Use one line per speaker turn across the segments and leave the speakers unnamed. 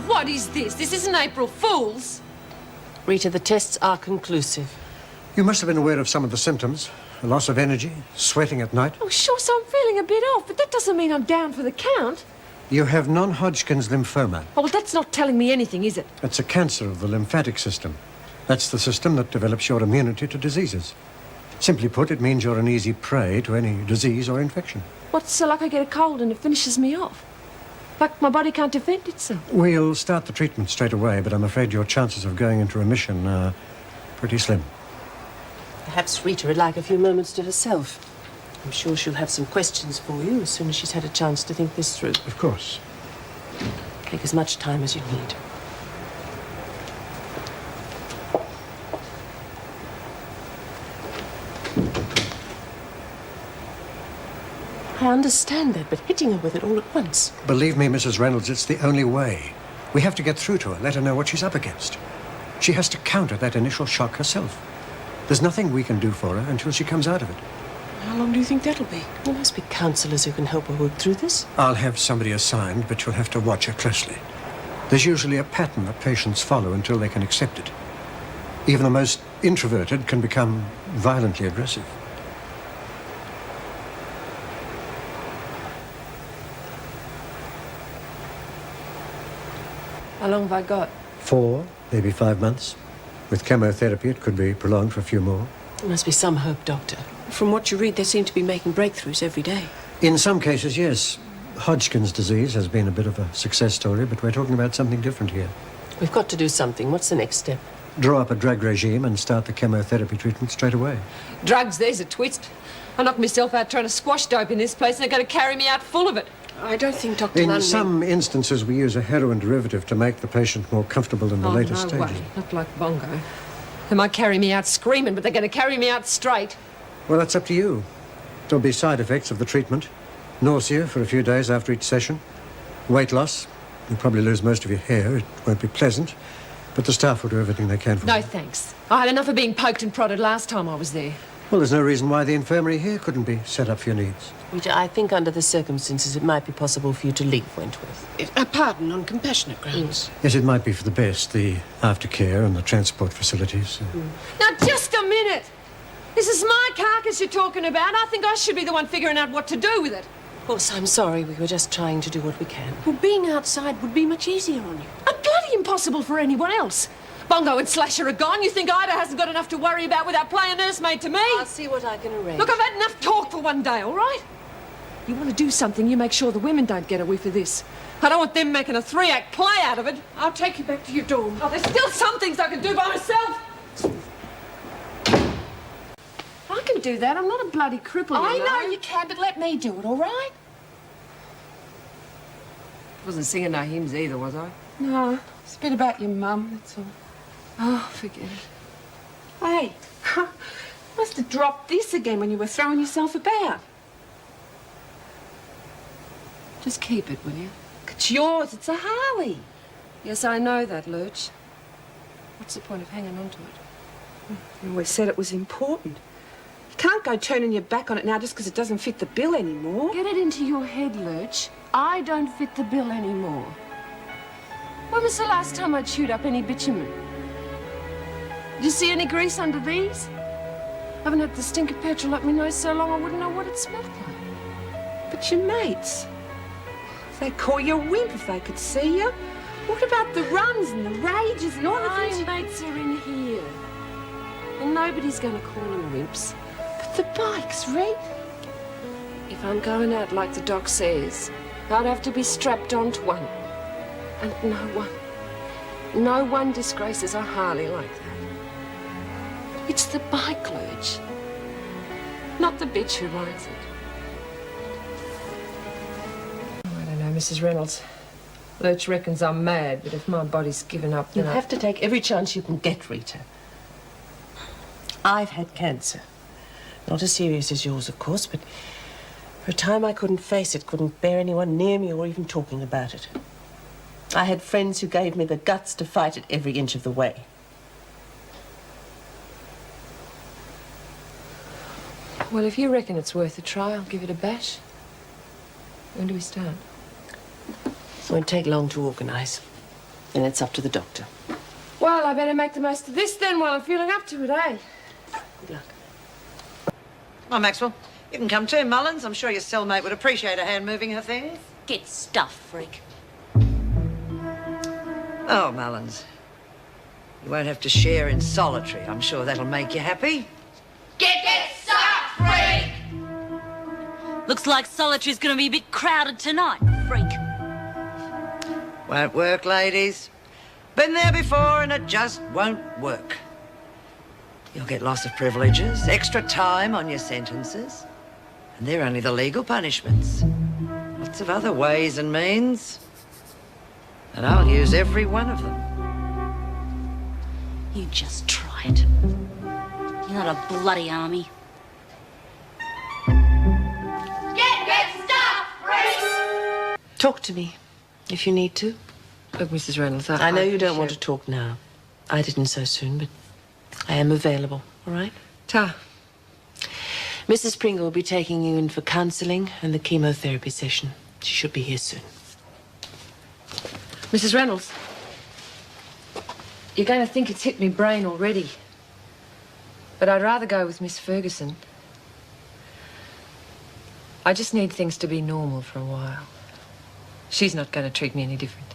What is this? This isn't April Fool's.
Rita, the tests are conclusive.
You must have been aware of some of the symptoms. A loss of energy, sweating at night.
Oh, sure, so I'm feeling a bit off, but that doesn't mean I'm down for the count.
You have non-Hodgkin's lymphoma.
Oh, well, that's not telling me anything, is it?
It's a cancer of the lymphatic system. That's the system that develops your immunity to diseases. Simply put, it means you're an easy prey to any disease or infection.
What's so like I get a cold and it finishes me off? Like my body can't defend itself.
We'll start the treatment straight away, but I'm afraid your chances of going into remission are pretty slim.
Perhaps Rita would like a few moments to herself. I'm sure she'll have some questions for you as soon as she's had a chance to think this through.
Of course.
Take as much time as you need. I understand that, but hitting her with it all at once.
Believe me, Mrs. Reynolds, it's the only way. We have to get through to her, let her know what she's up against. She has to counter that initial shock herself. There's nothing we can do for her until she comes out of it.
How long do you think that'll be? There must be counsellors who can help her work through this.
I'll have somebody assigned, but you'll have to watch her closely. There's usually a pattern that patients follow until they can accept it. Even the most introverted can become violently aggressive.
How long have I got?
4, maybe 5 months. With chemotherapy, it could be prolonged for a few more.
There must be some hope, Doctor. From what you read, they seem to be making breakthroughs every day.
In some cases, yes. Hodgkin's disease has been a bit of a success story, but we're talking about something different here.
We've got to do something. What's the next step?
Draw up a drug regime and start the chemotherapy treatment straight away.
Drugs, there's a twist. I knocked myself out trying to squash dope in this place and they're going to carry me out full of it.
I don't think Dr.
In
Lundy...
some instances, we use a heroin derivative to make the patient more comfortable in the later
no
stages.
way. Not like Bongo. They might carry me out screaming, but they're going to carry me out straight.
Well, that's up to you. There'll be side effects of the treatment. Nausea for a few days after each session. Weight loss. You'll probably lose most of your hair. It won't be pleasant. But the staff will do everything they can for you.
No, thanks. I had enough of being poked and prodded last time I was there.
Well, there's no reason why the infirmary here couldn't be set up for your needs.
Rita, I think under the circumstances it might be possible for you to leave Wentworth. Pardon, on compassionate grounds.
Yes, it might be for the best. The aftercare and the transport facilities.
Now, just a minute! This is my carcass you're talking about. I think I should be the one figuring out what to do with it.
Of course, I'm sorry. We were just trying to do what we can.
Well, being outside would be much easier on you. Bloody impossible for anyone else. Bongo and Slasher are gone. You think Ida hasn't got enough to worry about without playing nursemaid to me?
I'll see what I can arrange.
Look, I've had enough talk for one day, all right? You want to do something, you make sure the women don't get a whiff of this. I don't want them making a 3-act play out of it.
I'll take you back to your dorm.
Oh, there's still some things I can do by myself. I can do that. I'm not a bloody cripple,
I know you can, but let me do it, all right?
Wasn't singing no hymns either, was I?
No, it's a bit about your mum, that's all.
Oh, forget it.
Hey, must have dropped this again when you were throwing yourself about.
Just keep it, will you?
It's yours, it's a Harley.
Yes, I know that, Lurch. What's the point of hanging on to it?
You always said it was important. You can't go turning your back on it now just because it doesn't fit the bill anymore.
Get it into your head, Lurch. I don't fit the bill anymore. When was the last time I chewed up any bitumen? Did you see any grease under these? I haven't had the stink of petrol up my nose so long I wouldn't know what it smelled like.
But your mates, they'd call you a wimp if they could see you. What about the runs and the rages and all the things?
My mates are in here. And nobody's going to call them wimps.
But the bikes, Rita.
If I'm going out like the doc says, I'd have to be strapped onto one. And no one disgraces a Harley like that. It's the bike, Lurch. Not the bitch who rides it. I don't know, Mrs. Reynolds. Lurch reckons I'm mad, but if my body's given up,
You
then
have to take every chance you can get, Rita. I've had cancer. Not as serious as yours, of course, but for a time I couldn't face it, couldn't bear anyone near me or even talking about it. I had friends who gave me the guts to fight it every inch of the way.
Well, if you reckon it's worth a try, I'll give it a bash. When do we start?
It won't take long to organise. And it's up to the doctor.
Well, I better make the most of this then while I'm feeling up to it, eh?
Good luck.
Well, Maxwell, you can come too, Mullins. I'm sure your cellmate would appreciate a hand moving her things.
Get stuffed, freak.
Oh, Mullins. You won't have to share in solitary. I'm sure that'll make you happy.
Get stuffed, freak! Looks like solitary's gonna be a bit crowded tonight, freak.
Won't work, ladies. Been there before and it just won't work. You'll get loss of privileges, extra time on your sentences. And they're only the legal punishments. Lots of other ways and means. And I'll use every one of them.
You just try it. You're not a bloody army. Get stuffed, freak!
Talk to me, if you need to.
Look, Mrs. Reynolds,
I know you don't want to talk now. I didn't so soon, but I am available, all right?
Ta.
Mrs. Pringle will be taking you in for counselling and the chemotherapy session. She should be here soon.
Mrs. Reynolds, you're going to think it's hit me brain already. But I'd rather go with Miss Ferguson. I just need things to be normal for a while. She's not going to treat me any different.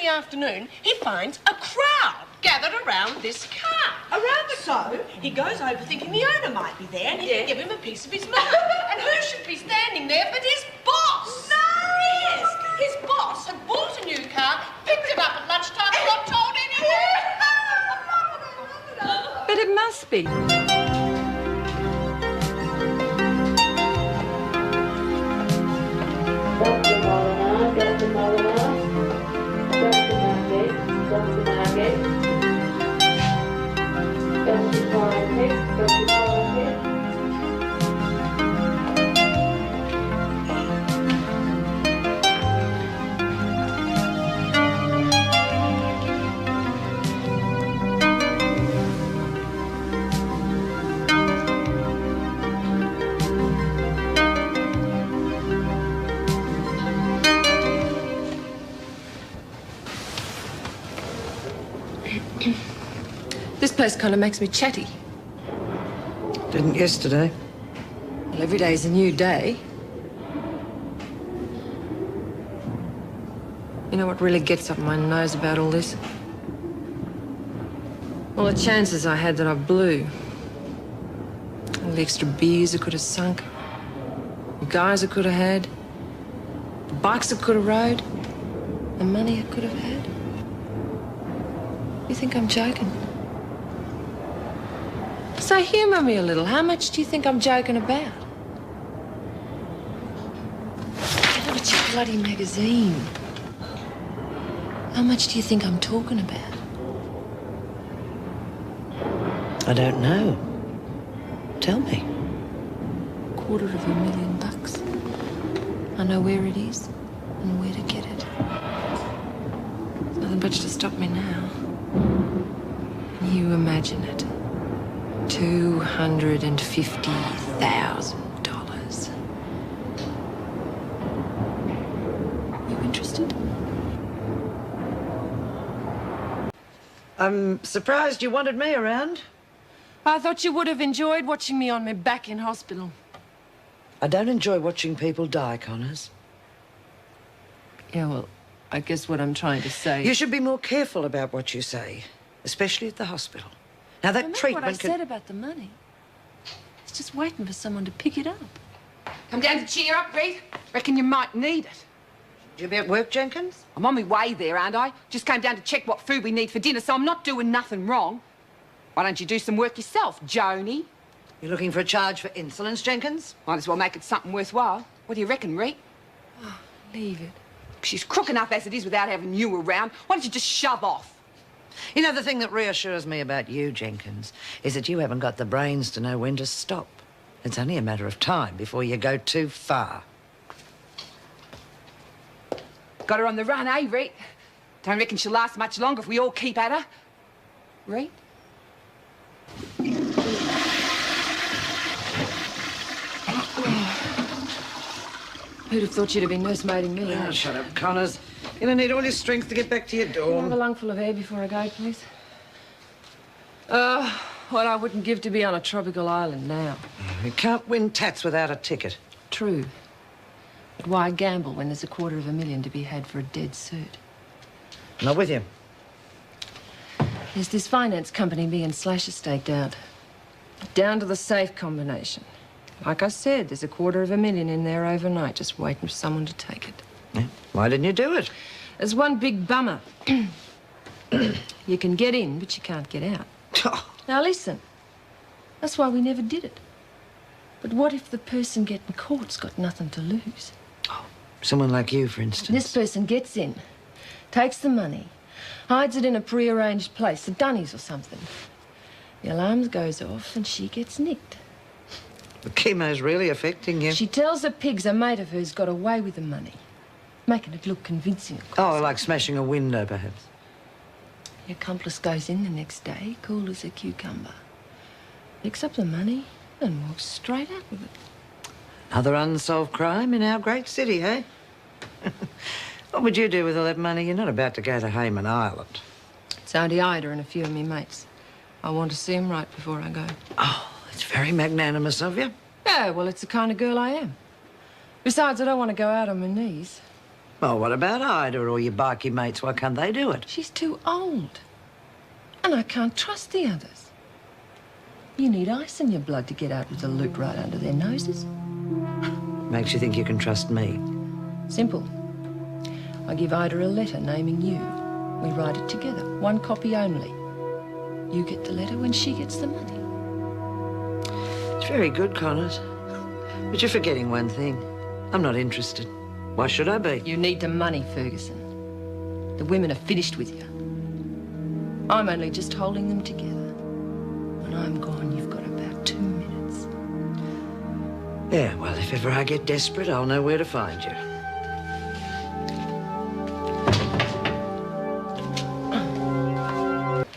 Afternoon, he finds a crowd gathered around this car. So he goes over thinking the owner might be there and he can give him a piece of his mind. And who should be standing there but his boss? No! Yes, his boss had bought a new car, picked it up at lunchtime and not told anyone.
But it must be. This place kind of makes me chatty.
Didn't yesterday.
Well, every day's a new day. You know what really gets up my nose about all this? All the chances I had that I blew. All the extra beers I could have sunk. The guys I could have had. The bikes I could have rode. The money I could have had. You think I'm joking? So humour me a little. How much do you think I'm joking about? Get out of your bloody magazine. How much do you think I'm talking about?
I don't know. Tell me.
$250,000. I know where it is and where to get it. There's nothing much to stop me now. Can you imagine it? $250,000. You interested?
I'm surprised you wanted me around.
I thought you would have enjoyed watching me on my back in hospital.
I don't enjoy watching people die, Connors.
Yeah, well, I guess what I'm trying to say...
You should be more careful about what you say, especially at the hospital. Now, that
Remember
treatment
what I said about the money? It's just waiting for someone to pick it up.
Come down to cheer up, Reed. Reckon you might need it.
You be at work, Jenkins?
I'm on my way there, aren't I? Just came down to check what food we need for dinner, so I'm not doing nothing wrong. Why don't you do some work yourself, Joni?
You looking for a charge for insolence, Jenkins?
Might as well make it something worthwhile. What do you reckon, Reed?
Oh, leave it.
She's crook enough as it is without having you around. Why don't you just shove off?
You know, the thing that reassures me about you, Jenkins, is that you haven't got the brains to know when to stop. It's only a matter of time before you go too far.
Got her on the run, eh, Reed? Don't reckon she'll last much longer if we all keep at her. Reed?
Who'd have thought you'd have been nursemaiding me?
Oh, shut up, Connors. You're gonna need all your strength to get back to your
Can I have a
dorm.
lungful of air before I go, please? What I wouldn't give to be on a tropical island now.
You can't win tats without a ticket.
True. But why gamble when there's $250,000 to be had for a dead cert?
Not with you.
There's this finance company me and Slash have staked out. Down to the safe combination. Like I said, there's $250,000 in there overnight, just waiting for someone to take it.
Yeah. Why didn't you do it?
There's one big bummer. You can get in, but you can't get out. Now listen, that's why we never did it. But what if the person getting caught's got nothing to lose?
Someone like you, for instance.
This person gets in, takes the money, hides it in a pre-arranged place, the Dunnies or something. The alarm goes off and she gets nicked.
The chemo's really affecting you.
She tells the pigs a mate of hers got away with the money, making it look convincing, of course.
Oh, like smashing a window, perhaps.
The accomplice goes in the next day, cool as a cucumber, picks up the money and walks straight out with it.
Another unsolved crime in our great city, eh? What would you do with all that money? You're not about to go to Hayman Island.
It's only Ida and a few of me mates. I want to see 'em right before I go.
Oh, it's very magnanimous of you.
Yeah, well, it's the kind of girl I am. Besides, I don't want to go out on my knees.
Well, what about Ida or your bikie mates? Why can't they do it?
She's too old. And I can't trust the others. You need ice in your blood to get out with the loot right under their noses.
Makes you think you can trust me.
Simple. I give Ida a letter naming you. We write it together, one copy only. You get the letter when she gets the money.
It's very good, Connors. But you're forgetting one thing. I'm not interested. Why should I be?
You need the money, Ferguson. The women are finished with you. I'm only just holding them together. When I'm gone, you've got about 2 minutes.
Yeah, well, if ever I get desperate, I'll know where to find you.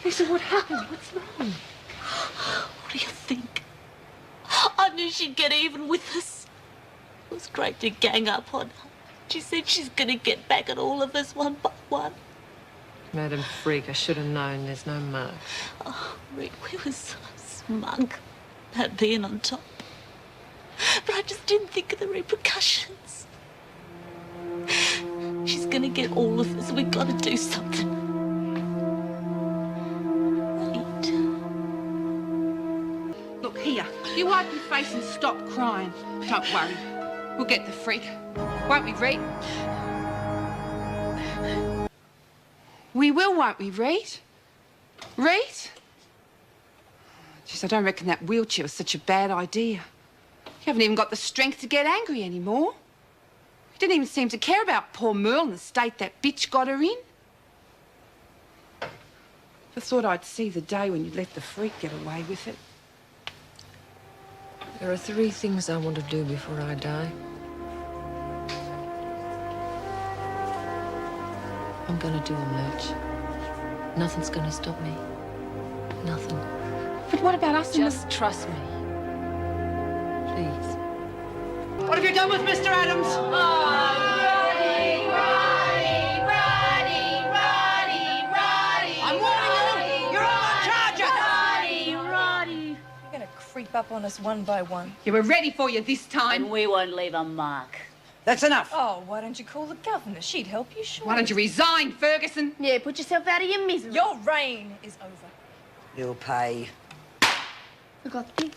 Lisa, what happened? What's wrong?
What do you think? I knew she'd get even with us. It was great to gang up on her. She said she's gonna get back at all of us one by one.
Madam Freak, I should have known there's no mark.
Oh, Rick, we were so smug about being on top. But I just didn't think of the repercussions. She's gonna get all of us. We've got to do something. Right.
Look, here. You wipe your face and stop crying. Don't worry. We'll get the freak. Won't we, Reed? We will, won't we, Reed? Reed? Jeez, I don't reckon that wheelchair was such a bad idea. You haven't even got the strength to get angry anymore. You didn't even seem to care about poor Merle and the state that bitch got her in. I thought I'd see the day when you'd let the freak get away with it.
There are 3 things I want to do before I die. I'm gonna do them, Lurch. Nothing's gonna stop me. Nothing.
But what about us?
Just trust me. Please.
What have you done with Mr. Adams? I'm warning you, you're all on charges!
You're gonna creep up on us one by one.
Yeah, we're ready for you this time.
And we won't leave a mark.
That's enough.
Oh, why don't you call the governor? She'd help you, sure.
Why don't you resign, Ferguson?
Yeah, put yourself out of your misery.
Your reign is over.
You'll pay.
I got this.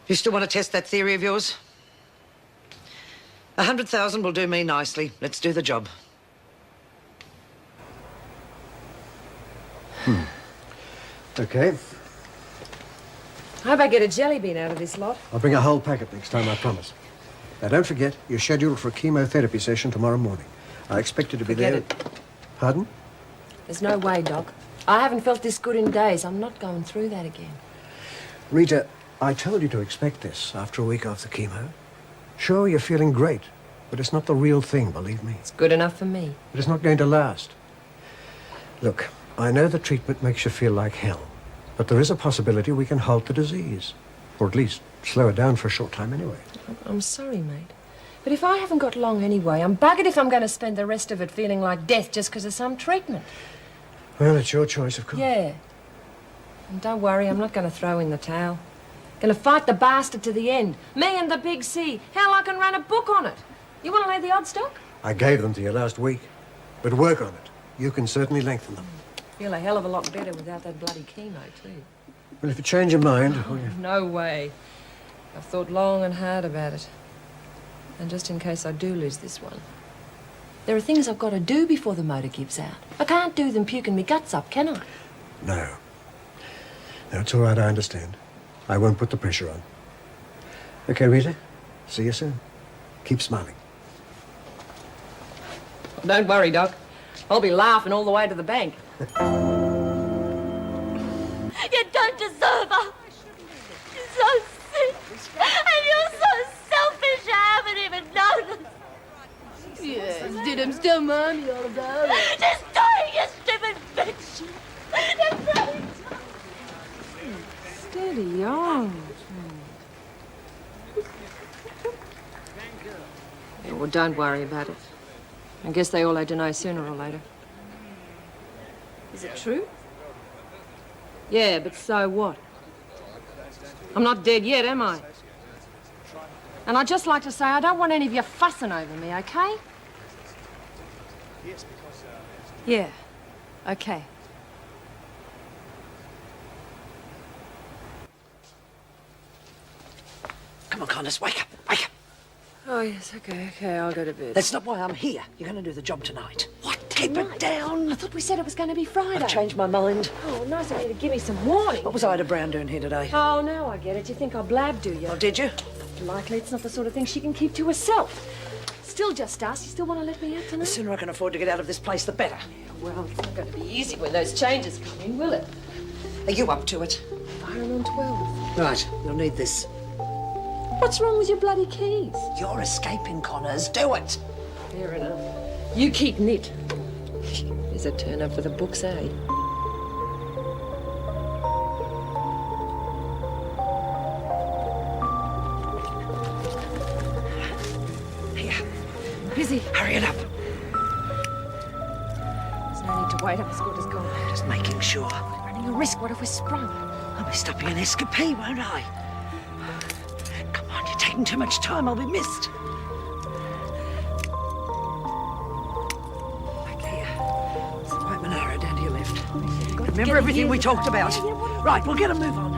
You still want to test that theory of yours? 100,000 will do me nicely. Let's do the job.
Okay.
I hope I get a jelly bean out of this lot.
I'll bring a whole packet next time, I promise. Now, don't forget, you're scheduled for a chemotherapy session tomorrow morning. I expect you to be there.
Forget
Pardon?
There's no way, Doc. I haven't felt this good in days. I'm not going through that again.
Rita, I told you to expect this after a week after chemo. Sure, you're feeling great, but it's not the real thing, believe me.
It's good enough for me.
It is not going to last. Look, I know the treatment makes you feel like hell, but there is a possibility we can halt the disease. Or at least slow it down for a short time anyway.
I'm sorry, mate. But if I haven't got long anyway, I'm buggered if I'm going to spend the rest of it feeling like death just because of some treatment.
Well, it's your choice, of course.
Yeah. And don't worry, I'm not going to throw in the towel. Going to fight the bastard to the end. Me and the big C. Hell, I can run a book on it. You want to lay the odds, Doc?
I gave them to you last week. But work on it. You can certainly lengthen them.
Feel a hell of a lot better without that bloody chemo, too.
Well, if you change your mind... well, you...
No way. I've thought long and hard about it. And just in case I do lose this one, there are things I've got to do before the motor gives out. I can't do them puking me guts up, can I?
No. No, it's all right, I understand. I won't put the pressure on. Okay, Rita. See you soon. Keep smiling.
Don't worry, Doc. I'll be laughing all the way to the bank.
You don't deserve her. She's so sick. And you're so selfish, I haven't even noticed. Yes, did him still mommy all about it. Just dying, you stupid bitch. Just dying.
Steady on. Yeah, well, don't worry about it. I guess they all had to know sooner or later. Is it true? Yeah, but so what? I'm not dead yet, am I? And I'd just like to say I don't want any of you fussing over me, okay? Yeah, okay.
Come on, Connors, wake up, wake up.
Oh, yes, okay, I'll go to bed.
That's not why I'm here. You're going to do the job tonight. What? Keep it down.
I thought we said it was going to be Friday.
I've changed my mind.
Oh, nice of you to give me some warning.
What was Ida Brown doing here today?
Oh, now I get it. You think I blabbed, do you?
Oh, did you?
Likely it's not the sort of thing she can keep to herself. Still just us. You still want to let me out
The
tonight?
sooner I can afford to get out of this place, the better.
Well, it's not going to be easy when those changes come in, will it?
Are you up to it?
Firing on 12.
Right, you'll need this.
What's wrong with your bloody keys?
You're escaping, Connors. Do it.
Fair enough. You keep knit. There's a turn up for the books, eh?
Here,
Busy.
hurry it up.
There's no need to wait. Up as good as gone.
Just making sure.
Running a risk. What if we're sprung?
I'll be stopping an escapee, won't I? Come on, you're taking too much time. I'll be missed. Back here. It's the White Monaro down to your left. Remember everything we talked about? Right, we'll get a move on.